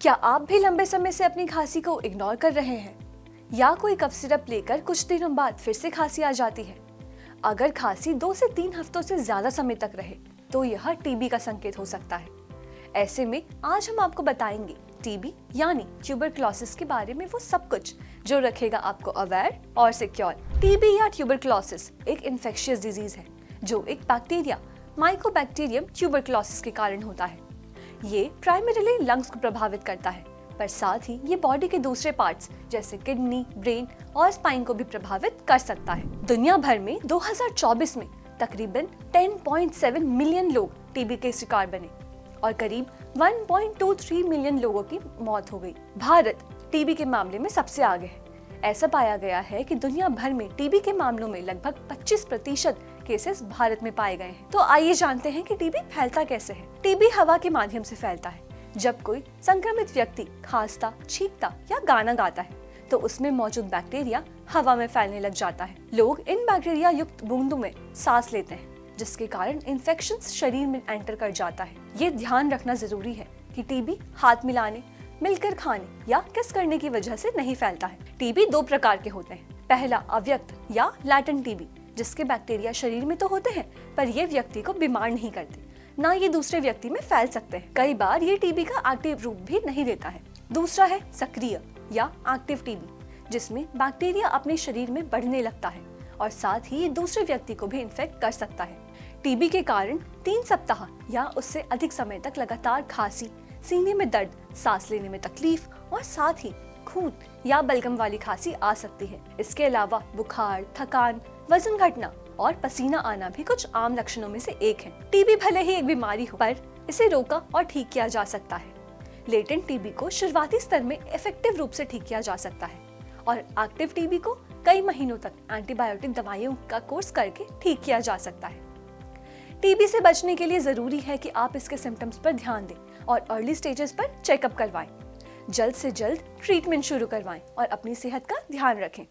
क्या आप भी लंबे समय से अपनी खांसी को इग्नोर कर रहे हैं या कोई कफ सिरप लेकर कुछ दिनों बाद फिर से खांसी आ जाती है? अगर खांसी 2 से 3 हफ्तों से ज्यादा समय तक रहे तो यह टीबी का संकेत हो सकता है। ऐसे में आज हम आपको बताएंगे टीबी यानी ट्यूबरक्लोसिस के बारे में वो सब कुछ जो रखेगा आपको अवेयर और सिक्योर। टीबी या ट्यूबरक्लोसिस एक इन्फेक्शियस डिजीज है जो एक बैक्टीरिया माइकोबैक्टीरियम ट्यूबरक्लोसिस के कारण होता है। ये प्राइमरीली लंग्स को प्रभावित करता है, पर साथ ही ये बॉडी के दूसरे पार्ट्स जैसे किडनी, ब्रेन और स्पाइन को भी प्रभावित कर सकता है। दुनिया भर में 2024 में तकरीबन 10.7 मिलियन लोग टीबी के शिकार बने और करीब 1.23 मिलियन लोगों की मौत हो गई। भारत टीबी के मामले में सबसे आगे है। ऐसा पाया गया है कि दुनिया भर में टीबी के मामलों में लगभग 25% केसेस भारत में पाए गए हैं। तो आइए जानते हैं कि टीबी फैलता कैसे है। टीबी हवा के माध्यम से फैलता है। जब कोई संक्रमित व्यक्ति खांसता, छींकता या गाना गाता है तो उसमें मौजूद बैक्टीरिया हवा में फैलने लग जाता है। लोग इन बैक्टीरिया युक्त बूंदों में सांस लेते हैं, जिसके कारण इन्फेक्शन शरीर में एंटर कर जाता है। ये ध्यान रखना जरूरी है कि टीबी हाथ मिलाने, मिलकर खाने या किस करने की वजह से नहीं फैलता है। टीबी 2 प्रकार के होते हैं। पहला अव्यक्त या लैटेंट टीबी, जिसके बैक्टीरिया शरीर में तो होते हैं पर ये व्यक्ति को बीमार नहीं करते, ना ये दूसरे व्यक्ति में फैल सकते हैं। कई बार ये टीबी का एक्टिव रूप भी नहीं देता है। दूसरा है सक्रिय या एक्टिव टीबी, जिसमें बैक्टीरिया अपने शरीर में बढ़ने लगता है और साथ ही ये दूसरे व्यक्ति को भी इन्फेक्ट कर सकता है। टीबी के कारण 3 सप्ताह या उससे अधिक समय तक लगातार खांसी, सीने में दर्द, सांस लेने में तकलीफ और साथ ही खून या बलगम वाली खांसी आ सकती है। इसके अलावा बुखार, थकान, वजन घटना और पसीना आना भी कुछ आम लक्षणों में से एक है। टीबी भले ही एक बीमारी हो, पर इसे रोका और ठीक किया जा सकता है। लेटेंट टीबी को शुरुआती स्तर में इफेक्टिव रूप से ठीक किया जा सकता है और एक्टिव टीबी को कई महीनों तक एंटीबायोटिक दवाइयों का कोर्स करके ठीक किया जा सकता है। टीबी से बचने के लिए जरूरी है कि आप इसके सिम्टम्स पर ध्यान दें और अर्ली स्टेजेस पर चेकअप करवाएं। जल्द से जल्द ट्रीटमेंट शुरू करवाएं और अपनी सेहत का ध्यान रखें।